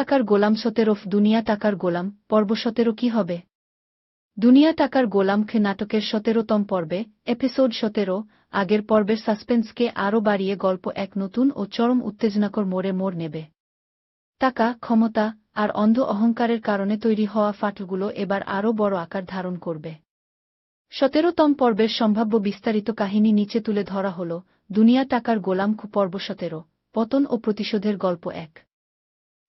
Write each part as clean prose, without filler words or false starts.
টাকার গোলাম ১৭ দুনিয়া টাকার গোলাম পর্ব ১৭ কি হবে? দুনিয়া টাকার গোলাম নাটকের ১৭তম পর্বে এপিসোড ১৭ আগের পর্বের সাসপেন্সকে আরও বাড়িয়ে গল্প এক নতুন ও চরম উত্তেজনাকর মোড় নেবে। টাকা, ক্ষমতা আর অন্ধ অহংকারের কারণে তৈরি হওয়া ফাটলগুলো এবার আরও বড় আকার ধারণ করবে। ১৭তম পর্বের সম্ভাব্য বিস্তারিত কাহিনী নিচে তুলে ধরা হল। দুনিয়া টাকার গোলাম পর্ব ১৭ পতন ও প্রতিশোধের গল্প ১।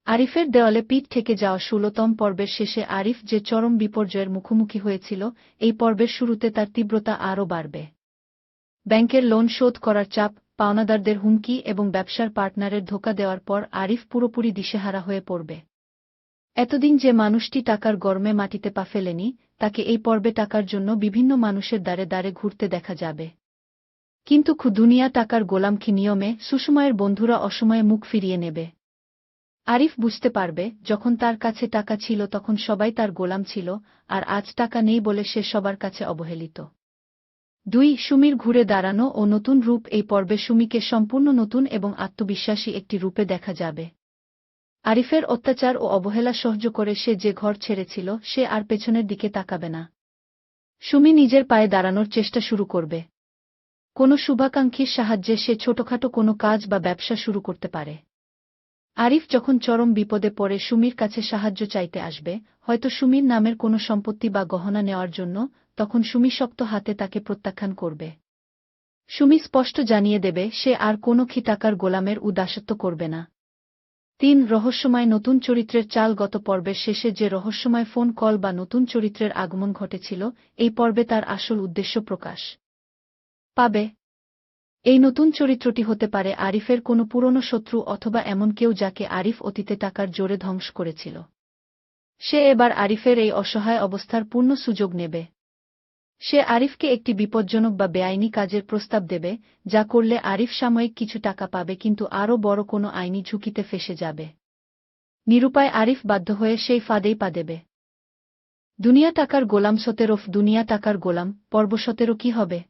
আরিফের দেওয়ালে পিঠ থেকে যাওয়া ১৬তম পর্বের শেষে আরিফ যে চরম বিপর্যয়ের মুখোমুখি হয়েছিল, এই পর্বের শুরুতে তার তীব্রতা আরও বাড়বে। ব্যাংকের লোন শোধ করার চাপ, পাওনাদারদের হুমকি এবং ব্যবসার পার্টনারের ধোঁকা দেওয়ার পর আরিফ পুরোপুরি দিশেহারা হয়ে পড়বে। এতদিন যে মানুষটি টাকার গরমে মাটিতে পা ফেলেনি, তাকে এই পর্বে টাকার জন্য বিভিন্ন মানুষের দ্বারে দ্বারে ঘুরতে দেখা যাবে। কিন্তু দুনিয়া টাকার গোলামকি নিয়মে সুসময়ের বন্ধুরা অসময়ে মুখ ফিরিয়ে নেবে। আরিফ বুঝতে পারবে, যখন তার কাছে টাকা ছিল তখন সবাই তার গোলাম ছিল, আর আজ টাকা নেই বলে সে সবার কাছে অবহেলিত। ২. সুমির ঘুরে দাঁড়ানো ও নতুন রূপ এই পর্বে সুমিকে সম্পূর্ণ নতুন এবং আত্মবিশ্বাসী একটি রূপে দেখা যাবে। আরিফের অত্যাচার ও অবহেলা সহ্য করে সে যে ঘর ছেড়েছিল, সে আর পেছনের দিকে তাকাবে না। সুমি নিজের পায়ে দাঁড়ানোর চেষ্টা শুরু করবে। কোনো শুভাকাঙ্ক্ষীর সাহায্যে সে ছোটখাটো কোনো কাজ বা ব্যবসা শুরু করতে পারে। আরিফ যখন চরম বিপদে পড়ে সুমির কাছে সাহায্য চাইতে আসবে, হয়তো সুমির নামের কোনো সম্পত্তি বা গহনা নেওয়ার জন্য, তখন সুমি শক্ত হাতে তাকে প্রত্যাখ্যান করবে। সুমি স্পষ্ট জানিয়ে দেবে সে আর কোনো টাকার গোলামের দাসত্ব করবে না। ৩. রহস্যময় নতুন চরিত্রের চাল গত পর্বের শেষে যে রহস্যময় ফোন কল বা নতুন চরিত্রের আগমন ঘটেছিল, এই পর্বে তার আসল উদ্দেশ্য প্রকাশ পাবে। এই নতুন চরিত্রটি হতে পারে আরিফের কোনো পুরনো শত্রু অথবা এমন কেউ যাকে আরিফ অতীতে টাকার জোরে ধ্বংস করেছিল। সে এবার আরিফের এই অসহায় অবস্থার পূর্ণ সুযোগ নেবে। সে আরিফকে একটি বিপজ্জনক বা বেআইনি কাজের প্রস্তাব দেবে, যা করলে আরিফ সাময়িক কিছু টাকা পাবে কিন্তু আরও বড় কোনো আইনি ঝুঁকিতে ফেঁসে যাবে। নিরুপায় আরিফ বাধ্য হয়ে সেই ফাঁদেই পা দেবে। দুনিয়া টাকার গোলাম ১৭ দুনিয়া টাকার গোলাম পর্ব ১৭ কি হবে?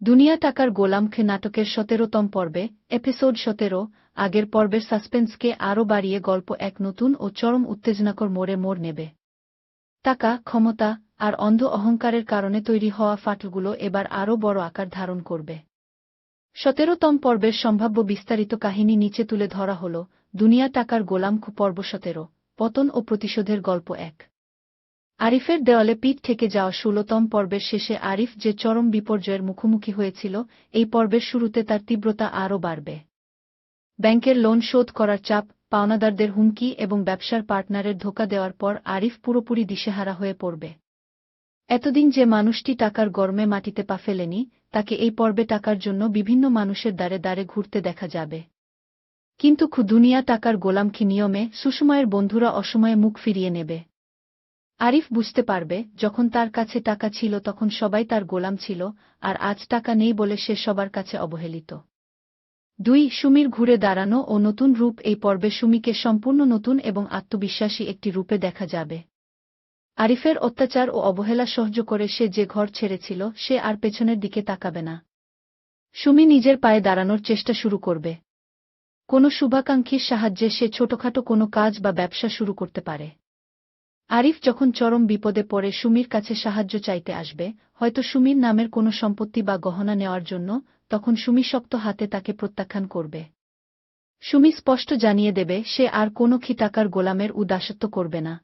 দুনিয়া টাকার গোলাম নাটকের ১৭তম পর্বে এপিসোড ১৭ আগের পর্বের সাসপেন্সকে আরও বাড়িয়ে গল্প এক নতুন ও চরম উত্তেজনাকর মোড় নেবে। টাকা, ক্ষমতা আর অন্ধ অহংকারের কারণে তৈরি হওয়া ফাটলগুলো এবার আরও বড় আকার ধারণ করবে। ১৭তম পর্বের সম্ভাব্য বিস্তারিত কাহিনী নিচে তুলে ধরা হল। দুনিয়া টাকার গোলাম পর্ব ১৭ পতন ও প্রতিশোধের গল্প ১। আরিফের দেওয়ালে পিঠ থেকে যাওয়া ১৬তম পর্বের শেষে আরিফ যে চরম বিপর্যয়ের মুখোমুখি হয়েছিল, এই পর্বের শুরুতে তার তীব্রতা আরও বাড়বে। ব্যাংকের লোন শোধ করার চাপ, পাওনাদারদের হুমকি এবং ব্যবসার পার্টনারের ধোঁকা দেওয়ার পর আরিফ পুরোপুরি দিশেহারা হয়ে পড়বে। এতদিন যে মানুষটি টাকার গরমে মাটিতে পা ফেলেনি, তাকে এই পর্বে টাকার জন্য বিভিন্ন মানুষের দ্বারে দ্বারে ঘুরতে দেখা যাবে। কিন্তু দুনিয়া টাকার গোলামকি নিয়মে সুসময়ের বন্ধুরা অসময়ে মুখ ফিরিয়ে নেবে। আরিফ বুঝতে পারবে, যখন তার কাছে টাকা ছিল তখন সবাই তার গোলাম ছিল, আর আজ টাকা নেই বলে সে সবার কাছে অবহেলিত। ২. সুমির ঘুরে দাঁড়ানো ও নতুন রূপ এই পর্বে সুমিকে সম্পূর্ণ নতুন এবং আত্মবিশ্বাসী একটি রূপে দেখা যাবে। আরিফের অত্যাচার ও অবহেলা সহ্য করে সে যে ঘর ছেড়েছিল, সে আর পেছনের দিকে তাকাবে না। সুমি নিজের পায়ে দাঁড়ানোর চেষ্টা শুরু করবে। কোনো শুভাকাঙ্ক্ষীর সাহায্যে সে ছোটখাটো কোনো কাজ বা ব্যবসা শুরু করতে পারে। আরিফ যখন চরম বিপদে পড়ে সুমির কাছে সাহায্য চাইতে আসবে, হয়তো সুমির নামের কোনো সম্পত্তি বা গহনা নেওয়ার জন্য, তখন সুমি শক্ত হাতে তাকে প্রত্যাখ্যান করবে। সুমি স্পষ্ট জানিয়ে দেবে সে আর কোনো টাকার গোলামের দাসত্ব করবে না।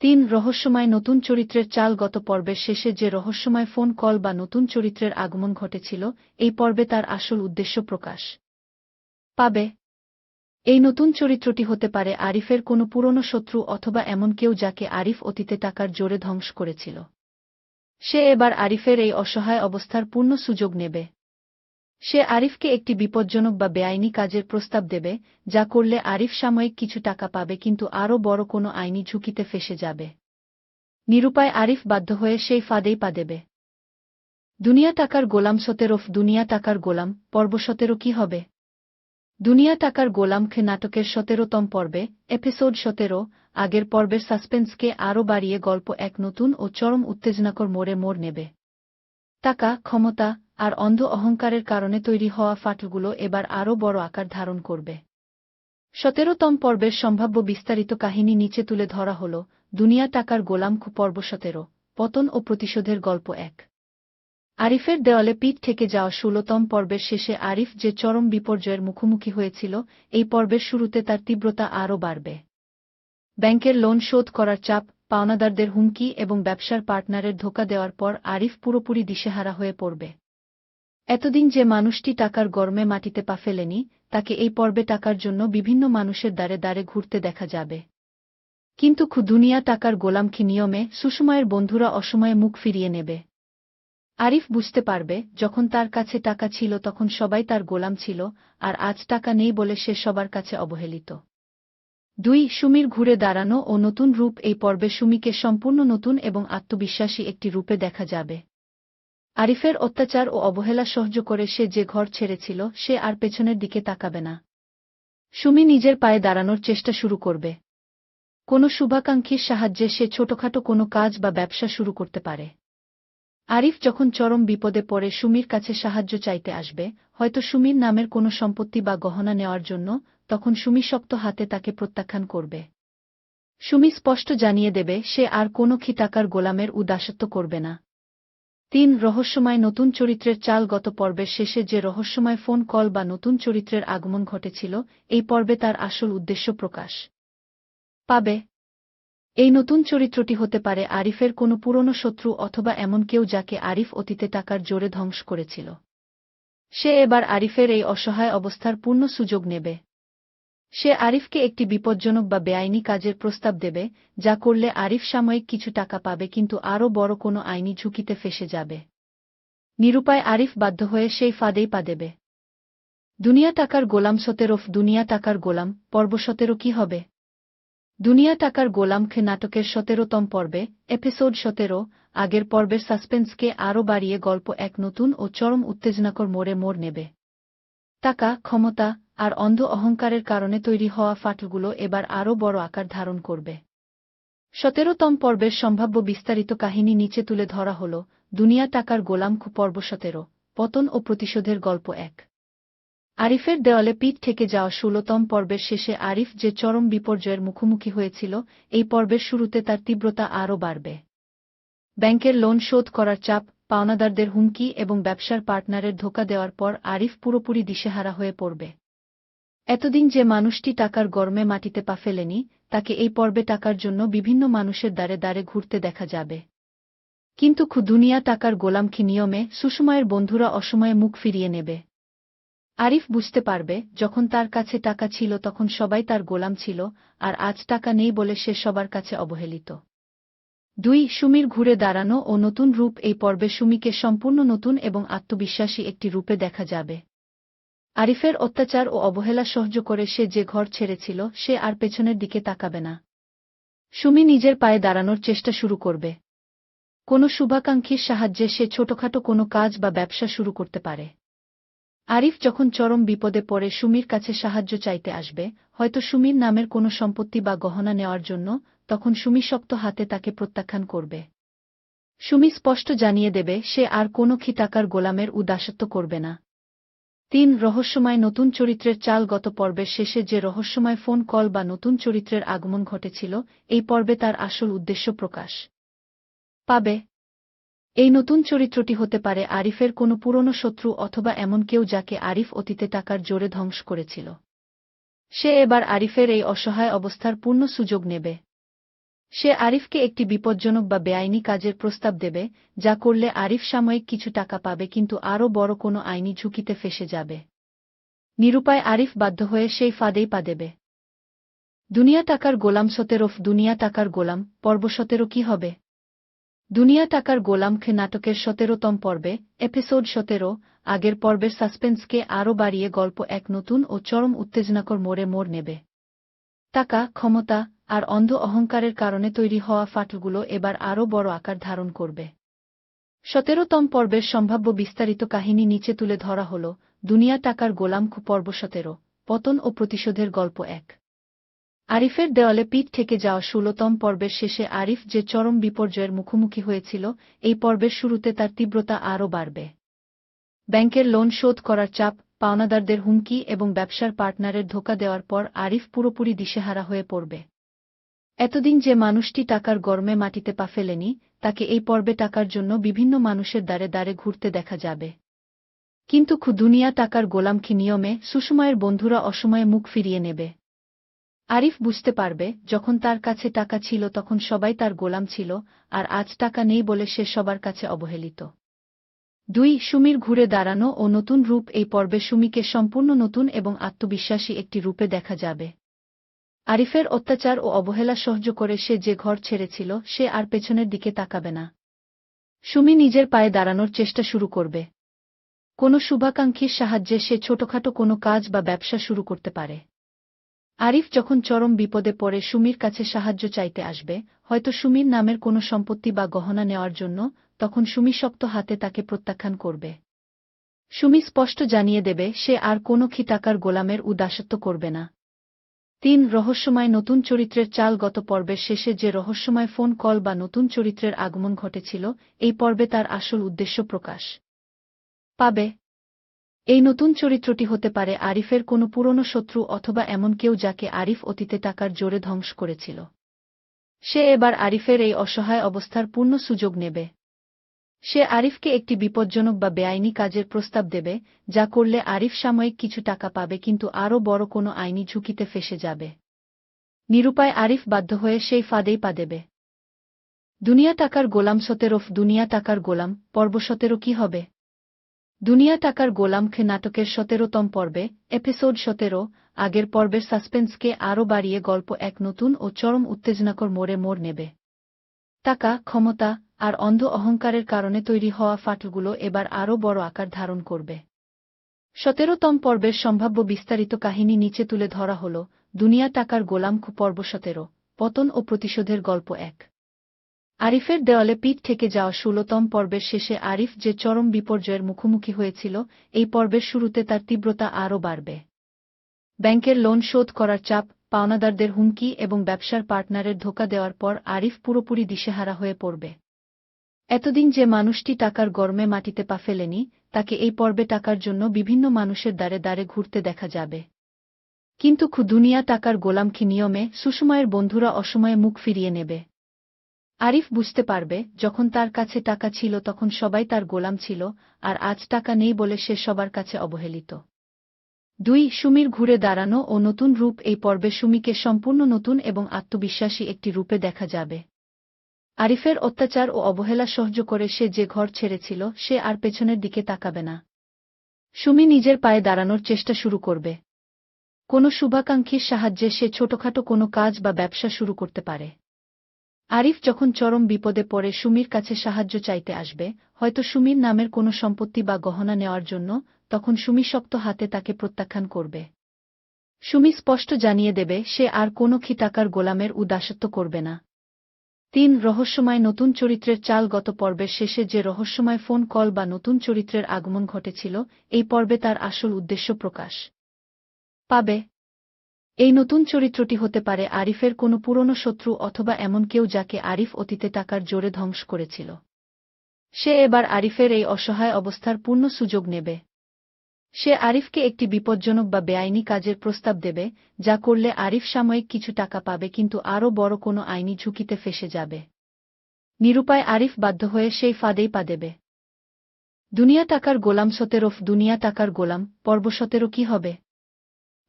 ৩. রহস্যময় নতুন চরিত্রের চাল গত পর্বের শেষে যে রহস্যময় ফোন কল বা নতুন চরিত্রের আগমন ঘটেছিল, এই পর্বে তার আসল উদ্দেশ্য প্রকাশ পাবে। এই নতুন চরিত্রটি হতে পারে আরিফের কোনো পুরনো শত্রু অথবা এমন কেউ যাকে আরিফ অতীতে টাকার জোরে ধ্বংস করেছিল। সে এবার আরিফের এই অসহায় অবস্থার পূর্ণ সুযোগ নেবে। সে আরিফকে একটি বিপজ্জনক বা বেআইনি কাজের প্রস্তাব দেবে, যা করলে আরিফ সাময়িক কিছু টাকা পাবে কিন্তু আরও বড় কোনো আইনি ঝুঁকিতে ফেঁসে যাবে। নিরুপায় আরিফ বাধ্য হয়ে সেই ফাঁদেই পা দেবে। দুনিয়া টাকার গোলাম ১৭ দুনিয়া টাকার গোলাম পর্ব ১৭ কি হবে? দুনিয়া টাকার গোলাম নাটকের ১৭তম পর্বে এপিসোড ১৭ আগের পর্বের সাসপেন্সকে আরও বাড়িয়ে গল্প এক নতুন ও চরম উত্তেজনাকর মোড় নেবে। টাকা, ক্ষমতা আর অন্ধ অহংকারের কারণে তৈরি হওয়া ফাটলগুলো এবার আরও বড় আকার ধারণ করবে। 17তম পর্বের সম্ভাব্য বিস্তারিত কাহিনী নিচে তুলে ধরা হল। দুনিয়া টাকার গোলাম পর্ব 17, পতন ও প্রতিশোধের গল্প 1। আরিফের দেওয়ালে পিঠ থেকে যাওয়া 16তম পর্বের শেষে আরিফ যে চরম বিপর্যয়ের মুখোমুখি হয়েছিল, এই পর্বের শুরুতে তার তীব্রতা আরও বাড়বে। ব্যাংকের লোন শোধ করার চাপ, পাওনাদারদের হুমকি এবং ব্যবসার পার্টনারের ধোঁকা দেওয়ার পর আরিফ পুরোপুরি দিশেহারা হয়ে পড়বে। এতদিন যে মানুষটি টাকার গরমে মাটিতে পা ফেলেনি, তাকে এই পর্বে টাকার জন্য বিভিন্ন মানুষের দ্বারে দ্বারে ঘুরতে দেখা যাবে। কিন্তু দুনিয়া টাকার গোলামকি নিয়মে সুসময়ের বন্ধুরা অসময়ে মুখ ফিরিয়ে নেবে। আরিফ বুঝতে পারবে, যখন তার কাছে টাকা ছিল তখন সবাই তার গোলাম ছিল, আর আজ টাকা নেই বলে সে সবার কাছে অবহেলিত। 2. সুমির ঘুরে দাঁড়ানো ও নতুন রূপ। এই পর্বে সুমিকে সম্পূর্ণ নতুন এবং আত্মবিশ্বাসী একটি রূপে দেখা যাবে। আরিফের অত্যাচার ও অবহেলা সহ্য করে সে যে ঘর ছেড়েছিল, সে আর পেছনের দিকে তাকাবে না। সুমি নিজের পায়ে দাঁড়ানোর চেষ্টা শুরু করবে। কোনো শুভাকাঙ্ক্ষীর সাহায্যে সে ছোটখাটো কোনো কাজ বা ব্যবসা শুরু করতে পারে। আরিফ যখন চরম বিপদে পড়ে সুমির কাছে সাহায্য চাইতে আসবে, হয়তো সুমির নামের কোনো সম্পত্তি বা গহনা নেওয়ার জন্য, তখন সুমি শক্ত হাতে তাকে প্রত্যাখ্যান করবে। সুমি স্পষ্ট জানিয়ে দেবে সে আর কোনো টাকার গোলামের দাসত্ব করবে না। 3. রহস্যময় নতুন চরিত্রের চাল। গত পর্বের শেষে যে রহস্যময় ফোন কল বা নতুন চরিত্রের আগমন ঘটেছিল, এই পর্বে তার আসল উদ্দেশ্য প্রকাশ পাবে। এই নতুন চরিত্রটি হতে পারে আরিফের কোনো পুরনো শত্রু অথবা এমন কেউ যাকে আরিফ অতীতে টাকার জোরে ধ্বংস করেছিল। সে এবার আরিফের এই অসহায় অবস্থার পূর্ণ সুযোগ নেবে। সে আরিফকে একটি বিপজ্জনক বা বেআইনি কাজের প্রস্তাব দেবে, যা করলে আরিফ সাময়িক কিছু টাকা পাবে কিন্তু আরও বড় কোনো আইনি ঝুঁকিতে ফেসে যাবে। নিরুপায় আরিফ বাধ্য হয়ে সেই ফাঁদেই পা দেবে। দুনিয়া টাকার গোলাম 17। দুনিয়া টাকার গোলাম পর্ব 17 কি হবে? দুনিয়া টাকার গোলাম নাটকের 17তম পর্বে, এপিসোড 17, আগের পর্বের সাসপেন্সকে আরও বাড়িয়ে গল্প এক নতুন ও চরম উত্তেজনাকর মোড় নেবে। টাকা, ক্ষমতা আর অন্ধ অহংকারের কারণে তৈরি হওয়া ফাটলগুলো এবার আরও বড় আকার ধারণ করবে। 17তম পর্বের সম্ভাব্য বিস্তারিত কাহিনী নিচে তুলে ধরা হল। দুনিয়া টাকার গোলাম পর্ব 17, পতন ও প্রতিশোধের গল্প 1। আরিফের দেওয়ালে পিঠ থেকে যাওয়া 16তম পর্বের শেষে আরিফ যে চরম বিপর্যয়ের মুখোমুখি হয়েছিল, এই পর্বের শুরুতে তার তীব্রতা আরও বাড়বে। ব্যাংকের লোন শোধ করার চাপ, পাওনাদারদের হুমকি এবং ব্যবসার পার্টনারের ধোঁকা দেওয়ার পর আরিফ পুরোপুরি দিশেহারা হয়ে পড়বে। এতদিন যে মানুষটি টাকার গরমে মাটিতে পা ফেলেনি, তাকে এই পর্বে টাকার জন্য বিভিন্ন মানুষের দ্বারে দ্বারে ঘুরতে দেখা যাবে। কিন্তু দুনিয়া টাকার গোলামকি নিয়মে সুসময়ের বন্ধুরা অসময়ে মুখ ফিরিয়ে নেবে। আরিফ বুঝতে পারবে, যখন তার কাছে টাকা ছিল তখন সবাই তার গোলাম ছিল, আর আজ টাকা নেই বলে সে সবার কাছে অবহেলিত। 2. সুমির ঘুরে দাঁড়ানো ও নতুন রূপ। এই পর্বে সুমিকে সম্পূর্ণ নতুন এবং আত্মবিশ্বাসী একটি রূপে দেখা যাবে। আরিফের অত্যাচার ও অবহেলা সহ্য করে সে যে ঘর ছেড়েছিল, সে আর পেছনের দিকে তাকাবে না। সুমি নিজের পায়ে দাঁড়ানোর চেষ্টা শুরু করবে। কোনো শুভাকাঙ্ক্ষীর সাহায্যে সে ছোটখাটো কোনো কাজ বা ব্যবসা শুরু করতে পারে। আরিফ যখন চরম বিপদে পড়ে সুমির কাছে সাহায্য চাইতে আসবে, হয়তো সুমির নামের কোনো সম্পত্তি বা গহনা নেওয়ার জন্য, তখন সুমি শক্ত হাতে তাকে প্রত্যাখ্যান করবে। সুমি স্পষ্ট জানিয়ে দেবে সে আর কোনো টাকার গোলামের দাসত্ব করবে না। 3. রহস্যময় নতুন চরিত্রের চাল। গত পর্বের শেষে যে রহস্যময় ফোন কল বা নতুন চরিত্রের আগমন ঘটেছিল, এই পর্বে তার আসল উদ্দেশ্য প্রকাশ পাবে। এই নতুন চরিত্রটি হতে পারে আরিফের কোনো পুরনো শত্রু অথবা এমন কেউ যাকে আরিফ অতীতে টাকার জোরে ধ্বংস করেছিল। সে এবার আরিফের এই অসহায় অবস্থার পূর্ণ সুযোগ নেবে। সে আরিফকে একটি বিপজ্জনক বা বেআইনি কাজের প্রস্তাব দেবে, যা করলে আরিফ সাময়িক কিছু টাকা পাবে কিন্তু আরও বড় কোনো আইনি ঝুঁকিতে ফেসে যাবে। নিরুপায় আরিফ বাধ্য হয়ে সেই ফাঁদেই পা দেবে। দুনিয়া টাকার গোলাম 17। দুনিয়া টাকার গোলাম পর্ব 17 কি হবে? দুনিয়া টাকার গোলাম নাটকের 17তম পর্বে, এপিসোড 17, আগের পর্বের সাসপেন্সকে আরও বাড়িয়ে গল্প এক নতুন ও চরম উত্তেজনাকর মোড় নেবে। টাকা, ক্ষমতা আর অন্ধ অহংকারের কারণে তৈরি হওয়া ফাটলগুলো এবার আরও বড় আকার ধারণ করবে। 17তম পর্বের সম্ভাব্য বিস্তারিত কাহিনী নিচে তুলে ধরা হল। দুনিয়া টাকার গোলাম পর্ব 17, পতন ও প্রতিশোধের গল্প 1। আরিফের দেওয়ালে পিঠ থেকে যাওয়া 16তম পর্বের শেষে আরিফ যে চরম বিপর্যয়ের মুখোমুখি হয়েছিল, এই পর্বের শুরুতে তার তীব্রতা আরও বাড়বে। ব্যাংকের লোন শোধ করার চাপ, পাওনাদারদের হুমকি এবং ব্যবসার পার্টনারের ধোঁকা দেওয়ার পর আরিফ পুরোপুরি দিশেহারা হয়ে পড়বে। এতদিন যে মানুষটি টাকার গরমে মাটিতে পা ফেলেনি, তাকে এই পর্বে টাকার জন্য বিভিন্ন মানুষের দ্বারে দ্বারে ঘুরতে দেখা যাবে। কিন্তু দুনিয়া টাকার গোলামকি নিয়মে সুসময়ের বন্ধুরা অসময়ে মুখ ফিরিয়ে নেবে। আরিফ বুঝতে পারবে, যখন তার কাছে টাকা ছিল তখন সবাই তার গোলাম ছিল, আর আজ টাকা নেই বলে সে সবার কাছে অবহেলিত। ২. সুমির ঘুরে দাঁড়ানো ও নতুন রূপ। এই পর্বে সুমিকে সম্পূর্ণ নতুন এবং আত্মবিশ্বাসী একটি রূপে দেখা যাবে। আরিফের অত্যাচার ও অবহেলা সহ্য করে সে যে ঘর ছেড়েছিল, সে আর পেছনের দিকে তাকাবে না। সুমি নিজের পায়ে দাঁড়ানোর চেষ্টা শুরু করবে। কোনো শুভাকাঙ্ক্ষীর সাহায্যে সে ছোটখাটো কোনো কাজ বা ব্যবসা শুরু করতে পারে। আরিফ যখন চরম বিপদে পড়ে সুমির কাছে সাহায্য চাইতে আসবে, হয়তো সুমির নামের কোনো সম্পত্তি বা গহনা নেওয়ার জন্য, তখন সুমি শক্ত হাতে তাকে প্রত্যাখ্যান করবে। সুমি স্পষ্ট জানিয়ে দেবে সে আর কোনো টাকার গোলামের দাসত্ব করবে না। ৩. রহস্যময় নতুন চরিত্রের চাল। গত পর্বের শেষে যে রহস্যময় ফোন কল বা নতুন চরিত্রের আগমন ঘটেছিল, এই পর্বে তার আসল উদ্দেশ্য প্রকাশ পাবে। এই নতুন চরিত্রটি হতে পারে আরিফের কোনো পুরনো শত্রু অথবা এমন কেউ যাকে আরিফ অতীতে টাকার জোরে ধ্বংস করেছিল। সে এবার আরিফের এই অসহায় অবস্থার পূর্ণ সুযোগ নেবে। সে আরিফকে একটি বিপজ্জনক বা বেআইনি কাজের প্রস্তাব দেবে, যা করলে আরিফ সাময়িক কিছু টাকা পাবে কিন্তু আরও বড় কোনো আইনি ঝুঁকিতে ফেঁসে যাবে। নিরুপায় আরিফ বাধ্য হয়ে সেই ফাঁদেই পা দেবে। দুনিয়া টাকার গোলাম ১৭। দুনিয়া টাকার গোলাম পর্ব ১৭ কি হবে? দুনিয়া টাকার গোলাম নাটকের ১৭তম পর্বে, এপিসোড ১৭, আগের পর্বের সাসপেন্সকে আরও বাড়িয়ে গল্প এক নতুন ও চরম উত্তেজনাকর মোড় নেবে। টাকা, ক্ষমতা আর অন্ধ অহংকারের কারণে তৈরি হওয়া ফাটলগুলো এবার আরও বড় আকার ধারণ করবে। ১৭তম পর্বের সম্ভাব্য বিস্তারিত কাহিনী নিচে তুলে ধরা হল। দুনিয়া টাকার গোলাম পর্ব ১৭, পতন ও প্রতিশোধের গল্প ১। আরিফের দেওয়ালে পিঠ থেকে যাওয়া ১৬তম পর্বের শেষে আরিফ যে চরম বিপর্যয়ের মুখোমুখি হয়েছিল, এই পর্বের শুরুতে তার তীব্রতা আরও বাড়বে। ব্যাংকের লোন শোধ করার চাপ, পাওনাদারদের হুমকি এবং ব্যবসার পার্টনারের ধোঁকা দেওয়ার পর আরিফ পুরোপুরি দিশেহারা হয়ে পড়বে। এতদিন যে মানুষটি টাকার গরমে মাটিতে পা ফেলেনি, তাকে এই পর্বে টাকার জন্য বিভিন্ন মানুষের দ্বারে দ্বারে ঘুরতে দেখা যাবে। কিন্তু দুনিয়া টাকার গোলামকি নিয়মে সুসময়ের বন্ধুরা অসময়ে মুখ ফিরিয়ে নেবে। আরিফ বুঝতে পারবে, যখন তার কাছে টাকা ছিল তখন সবাই তার গোলাম ছিল, আর আজ টাকা নেই বলে সে সবার কাছে অবহেলিত। ২. সুমির ঘুরে দাঁড়ানো ও নতুন রূপ। এই পর্বে সুমিকে সম্পূর্ণ নতুন এবং আত্মবিশ্বাসী একটি রূপে দেখা যাবে। আরিফের অত্যাচার ও অবহেলা সহ্য করে সে যে ঘর ছেড়েছিল, সে আর পেছনের দিকে তাকাবে না। সুমি নিজের পায়ে দাঁড়ানোর চেষ্টা শুরু করবে। কোনো শুভাকাঙ্ক্ষীর সাহায্যে সে ছোটখাটো কোনো কাজ বা ব্যবসা শুরু করতে পারে। আরিফ যখন চরম বিপদে পড়ে সুমির কাছে সাহায্য চাইতে আসবে, হয়তো সুমির নামের কোনো সম্পত্তি বা গহনা নেওয়ার জন্য, তখন সুমি শক্ত হাতে তাকে প্রত্যাখ্যান করবে। সুমি স্পষ্ট জানিয়ে দেবে সে আর কোনো টাকার গোলামের দাসত্ব করবে না। ৩. রহস্যময় নতুন চরিত্রের চাল। গত পর্বের শেষে যে রহস্যময় ফোন কল বা নতুন চরিত্রের আগমন ঘটেছিল, এই পর্বে তার আসল উদ্দেশ্য প্রকাশ পাবে। এই নতুন চরিত্রটি হতে পারে আরিফের কোনো পুরনো শত্রু অথবা এমন কেউ যাকে আরিফ অতীতে টাকার জোরে ধ্বংস করেছিল। সে এবার আরিফের এই অসহায় অবস্থার পূর্ণ সুযোগ নেবে। সে আরিফকে একটি বিপজ্জনক বা বেআইনি কাজের প্রস্তাব দেবে, যা করলে আরিফ সাময়িক কিছু টাকা পাবে কিন্তু আরও বড় কোনো আইনি ঝুঁকিতে ফেঁসে যাবে। নিরুপায় আরিফ বাধ্য হয়ে সেই ফাঁদেই পা দেবে। দুনিয়া টাকার গোলাম ১৭। দুনিয়া টাকার গোলাম পর্ব ১৭ কি হবে?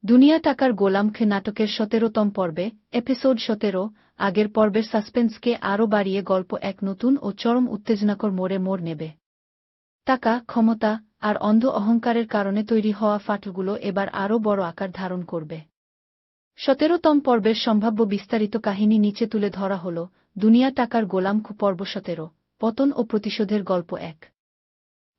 দুনিয়া টাকার গোলাম নাটকের ১৭তম পর্বে, এপিসোড ১৭, আগের পর্বের সাসপেন্সকে আরও বাড়িয়ে গল্প এক নতুন ও চরম উত্তেজনাকর মোড় নেবে। টাকা, ক্ষমতা আর অন্ধ অহংকারের কারণে তৈরি হওয়া ফাটলগুলো এবার আরও বড় আকার ধারণ করবে। ১৭তম পর্বের সম্ভাব্য বিস্তারিত কাহিনী নিচে তুলে ধরা হল। দুনিয়া টাকার গোলাম পর্ব ১৭, পতন ও প্রতিশোধের গল্প ১।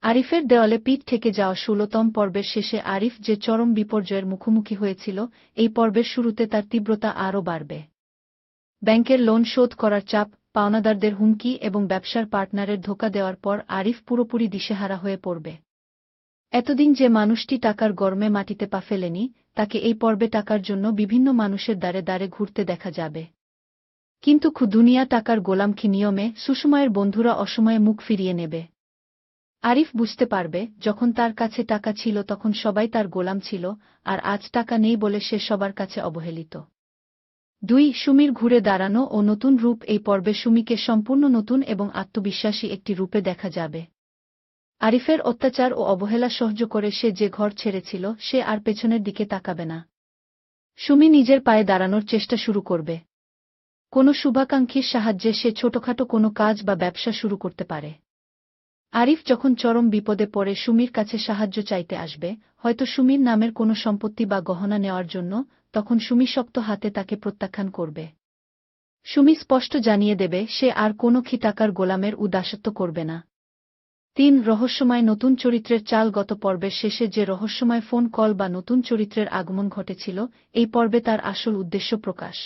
আরিফের দেওয়ালে পিঠ থেকে যাওয়া ১৬তম পর্বের শেষে আরিফ যে চরম বিপর্যয়ের মুখোমুখি হয়েছিল, এই পর্বের শুরুতে তার তীব্রতা আরও বাড়বে। ব্যাংকের লোন শোধ করার চাপ, পাওনাদারদের হুমকি এবং ব্যবসার পার্টনারের ধোঁকা দেওয়ার পর আরিফ পুরোপুরি দিশেহারা হয়ে পড়বে। এতদিন যে মানুষটি টাকার গরমে মাটিতে পা ফেলেনি, তাকে এই পর্বে টাকার জন্য বিভিন্ন মানুষের দ্বারে দ্বারে ঘুরতে দেখা যাবে। কিন্তু দুনিয়া টাকার গোলামকি নিয়মে সুসময়ের বন্ধুরা অসময়ে মুখ ফিরিয়ে নেবে। আরিফ বুঝতে পারবে, যখন তার কাছে টাকা ছিল তখন সবাই তার গোলাম ছিল, আর আজ টাকা নেই বলে সে সবার কাছে অবহেলিত। ২. সুমির ঘুরে দাঁড়ানো ও নতুন রূপ। এই পর্বে সুমিকে সম্পূর্ণ নতুন এবং আত্মবিশ্বাসী একটি রূপে দেখা যাবে। আরিফের অত্যাচার ও অবহেলা সহ্য করে সে যে ঘর ছেড়েছিল সে আর পেছনের দিকে তাকাবে না। সুমি নিজের পায়ে দাঁড়ানোর চেষ্টা শুরু করবে। কোনো শুভাকাঙ্ক্ষীর সাহায্যে সে ছোটখাটো কোনো কাজ বা ব্যবসা শুরু করতে পারে। আরিফ যখন চরম বিপদে পড়ে সুমির কাছে সাহায্য চাইতে আসবে, হয়তো সুমির নামের কোনো সম্পত্তি বা গহনা নেওয়ার জন্য, তখন সুমি শক্ত হাতে তাকে প্রত্যাখ্যান করবে। সুমি স্পষ্ট জানিয়ে দেবে সে আর কোনো টাকার গোলামের দাসত্ব করবে না। ৩. রহস্যময় নতুন চরিত্রের চাল। গত পর্বের শেষে যে রহস্যময় ফোন কল বা নতুন চরিত্রের আগমন ঘটেছিল, এই পর্বে তার আসল উদ্দেশ্য প্রকাশ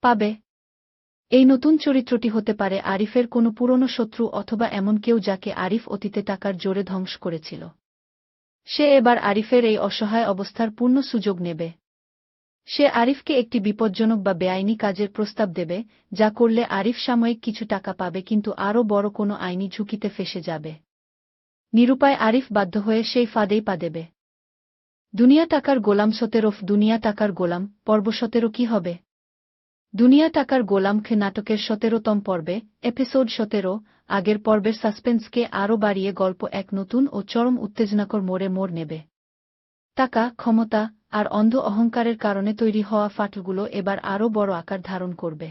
পাবে। এই নতুন চরিত্রটি হতে পারে আরিফের কোনো পুরনো শত্রু অথবা এমন কেউ যাকে আরিফ অতীতে টাকার জোরে ধ্বংস করেছিল। সে এবার আরিফের এই অসহায় অবস্থার পূর্ণ সুযোগ নেবে। সে আরিফকে একটি বিপজ্জনক বা বেআইনি কাজের প্রস্তাব দেবে, যা করলে আরিফ সাময়িক কিছু টাকা পাবে কিন্তু আরও বড় কোনো আইনি ঝুঁকিতে ফেঁসে যাবে। নিরুপায় আরিফ বাধ্য হয়ে সেই ফাঁদেই পা দেবে। দুনিয়া টাকার গোলাম ১৭। দুনিয়া টাকার গোলাম পর্ব ১৭ কি হবে? দুনিয়া টাকার গোলাম নাটকের ১৭তম পর্বে, এপিসোড ১৭, আগের পর্বের সাসপেন্সকে আরও বাড়িয়ে গল্প এক নতুন ও চরম উত্তেজনাকর মোড় নেবে। টাকা, ক্ষমতা আর অন্ধ অহংকারের কারণে তৈরি হওয়া ফাটলগুলো এবার আরও বড় আকার ধারণ করবে।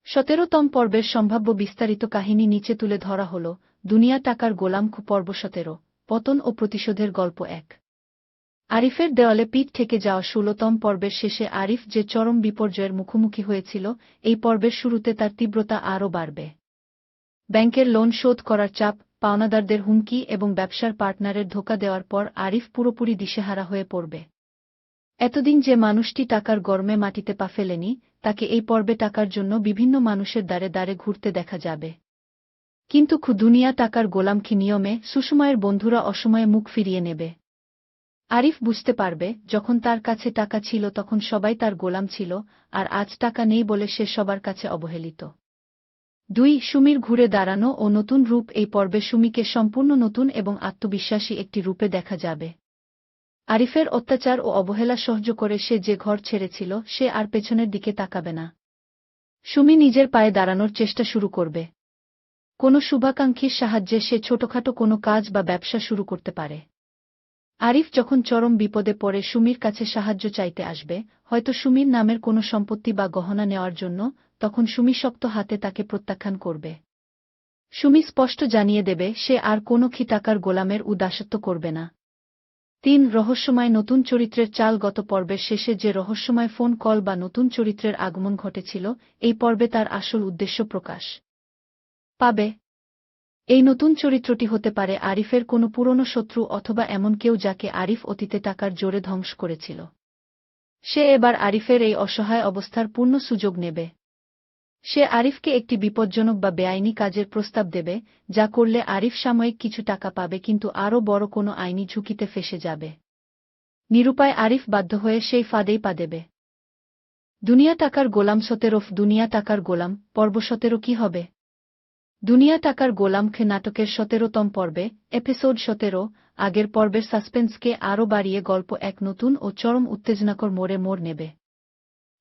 ১৭তম পর্বের সম্ভাব্য বিস্তারিত কাহিনী নিচে তুলে ধরা হল। দুনিয়া টাকার গোলাম পর্ব ১৭, পতন ও প্রতিশোধের গল্প ১। আরিফের দেওয়ালে পিঠ থেকে যাওয়া ১৬তম পর্বের শেষে আরিফ যে চরম বিপর্যয়ের মুখোমুখি হয়েছিল, এই পর্বের শুরুতে তার তীব্রতা আরও বাড়বে। ব্যাংকের লোন শোধ করার চাপ, পাওনাদারদের হুমকি এবং ব্যবসার পার্টনারের ধোঁকা দেওয়ার পর আরিফ পুরোপুরি দিশেহারা হয়ে পড়বে। এতদিন যে মানুষটি টাকার গরমে মাটিতে পা ফেলেনি, তাকে এই পর্বে টাকার জন্য বিভিন্ন মানুষের দ্বারে দ্বারে ঘুরতে দেখা যাবে। কিন্তু দুনিয়া টাকার গোলাম নিয়মে সুসময়ের বন্ধুরা অসময়ে মুখ ফিরিয়ে নেবে। আরিফ বুঝতে পারবে, যখন তার কাছে টাকা ছিল তখন সবাই তার গোলাম ছিল, আর আজ টাকা নেই বলে সে সবার কাছে অবহেলিত। ২. সুমির ঘুরে দাঁড়ানো ও নতুন রূপ। এই পর্বে সুমিকে সম্পূর্ণ নতুন এবং আত্মবিশ্বাসী একটি রূপে দেখা যাবে। আরিফের অত্যাচার ও অবহেলা সহ্য করে সে যে ঘর ছেড়েছিল সে আর পেছনের দিকে তাকাবে না। সুমি নিজের পায়ে দাঁড়ানোর চেষ্টা শুরু করবে। কোনো শুভাকাঙ্ক্ষীর সাহায্যে সে ছোটখাটো কোনো কাজ বা ব্যবসা শুরু করতে পারে। আরিফ যখন চরম বিপদে পড়ে সুমির কাছে সাহায্য চাইতে আসবে, হয়তো সুমির নামের কোনো সম্পত্তি বা গহনা নেওয়ার জন্য, তখন সুমি শক্ত হাতে তাকে প্রত্যাখ্যান করবে। সুমি স্পষ্ট জানিয়ে দেবে সে আর কোনো টাকার গোলামের দাসত্ব করবে না। ৩. রহস্যময় নতুন চরিত্রের চাল। গত পর্বের শেষে যে রহস্যময় ফোন কল বা নতুন চরিত্রের আগমন ঘটেছিল, এই পর্বে তার আসল উদ্দেশ্য প্রকাশ পাবে। এই নতুন চরিত্রটি হতে পারে আরিফের কোনো পুরনো শত্রু অথবা এমন কেউ যাকে আরিফ অতীতে টাকার জোরে ধ্বংস করেছিল। সে এবার আরিফের এই অসহায় অবস্থার পূর্ণ সুযোগ নেবে। সে আরিফকে একটি বিপজ্জনক বা বেআইনি কাজের প্রস্তাব দেবে, যা করলে আরিফ সাময়িক কিছু টাকা পাবে কিন্তু আরও বড় কোনো আইনি ঝুঁকিতে ফেঁসে যাবে। নিরুপায় আরিফ বাধ্য হয়ে সেই ফাঁদেই পা দেবে। দুনিয়া টাকার গোলাম ১৭। দুনিয়া টাকার গোলাম পর্ব ১৭ কি হবে? দুনিয়া টাকার গোলাম নাটকের ১৭তম পর্বে, এপিসোড ১৭, আগের পর্বের সাসপেন্সকে আরও বাড়িয়ে গল্প এক নতুন ও চরম উত্তেজনাকর মোড় নেবে।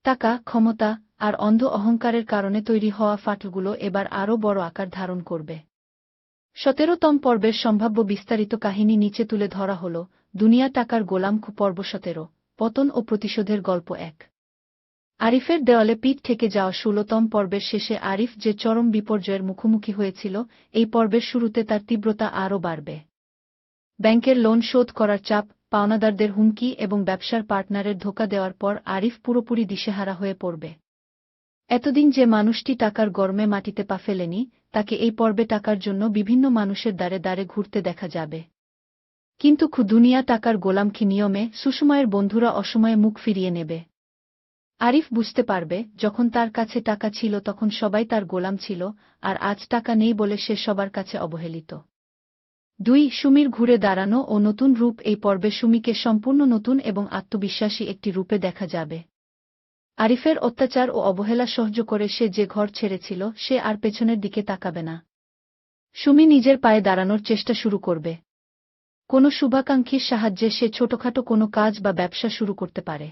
টাকা, ক্ষমতা আর অন্ধ অহংকারের কারণে তৈরি হওয়া ফাটলগুলো এবার আরও বড় আকার ধারণ করবে। ১৭তম পর্বের সম্ভাব্য বিস্তারিত কাহিনী নিচে তুলে ধরা হল। দুনিয়া টাকার গোলাম পর্ব ১৭, পতন ও প্রতিশোধের গল্প ১। আরিফের দেওয়ালে পিঠ থেকে যাওয়া ১৬তম পর্বের শেষে আরিফ যে চরম বিপর্যয়ের মুখোমুখি হয়েছিল, এই পর্বের শুরুতে তার তীব্রতা আরও বাড়বে। ব্যাংকের লোন শোধ করার চাপ, পাওনাদারদের হুমকি এবং ব্যবসার পার্টনারের ধোঁকা দেওয়ার পর আরিফ পুরোপুরি দিশেহারা হয়ে পড়বে। এতদিন যে মানুষটি টাকার গরমে মাটিতে পা ফেলেনি, তাকে এই পর্বে টাকার জন্য বিভিন্ন মানুষের দ্বারে দ্বারে ঘুরতে দেখা যাবে। কিন্তু দুনিয়া টাকার গোলাম নিয়মে সুসময়ের বন্ধুরা অসময়ে মুখ ফিরিয়ে নেবে। আরিফ বুঝতে পারবে, যখন তার কাছে টাকা ছিল তখন সবাই তার গোলাম ছিল, আর আজ টাকা নেই বলে সে সবার কাছে অবহেলিত। ২. সুমির ঘুরে দাঁড়ানো ও নতুন রূপ। এই পর্বে সুমিকে সম্পূর্ণ নতুন এবং আত্মবিশ্বাসী একটি রূপে দেখা যাবে। আরিফের অত্যাচার ও অবহেলা সহ্য করে সে যে ঘর ছেড়েছিল সে আর পেছনের দিকে তাকাবে না। সুমি নিজের পায়ে দাঁড়ানোর চেষ্টা শুরু করবে। কোনো শুভাকাঙ্ক্ষীর সাহায্যে সে ছোটখাটো কোনো কাজ বা ব্যবসা শুরু করতে পারে।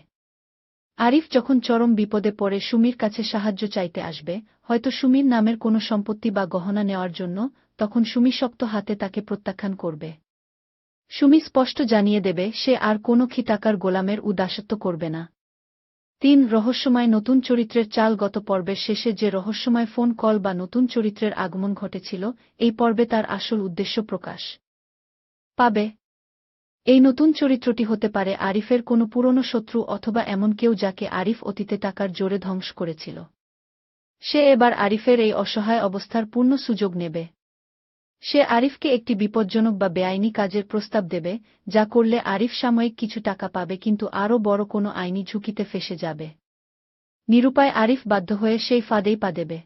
আরিফ যখন চরম বিপদে পড়ে সুমির কাছে সাহায্য চাইতে আসবে, হয়তো সুমির নামের কোনো সম্পত্তি বা গহনা নেওয়ার জন্য, তখন সুমি শক্ত হাতে তাকে প্রত্যাখ্যান করবে। সুমি স্পষ্ট জানিয়ে দেবে সে আর কোনো টাকার গোলামের দাসত্ব করবে না। ৩. রহস্যময় নতুন চরিত্রের চাল। গত পর্বের শেষে যে রহস্যময় ফোন কল বা নতুন চরিত্রের আগমন ঘটেছিল, এই পর্বে তার আসল উদ্দেশ্য প্রকাশ পাবে। এই নতুন চরিত্রটি হতে পারে আরিফের কোনো পুরনো শত্রু অথবা এমন কেউ যাকে আরিফ অতীতে টাকার জোরে ধ্বংস করেছিল। সে এবার আরিফের এই অসহায় অবস্থার পূর্ণ সুযোগ নেবে। সে আরিফকে একটি বিপজ্জনক বা বেআইনি কাজের প্রস্তাব দেবে, যা করলে আরিফ সাময়িক কিছু টাকা পাবে কিন্তু আরও বড় কোনো আইনি ঝুঁকিতে ফেঁসে যাবে। নিরুপায় আরিফ বাধ্য হয়ে সেই ফাঁদেই পা দেবে।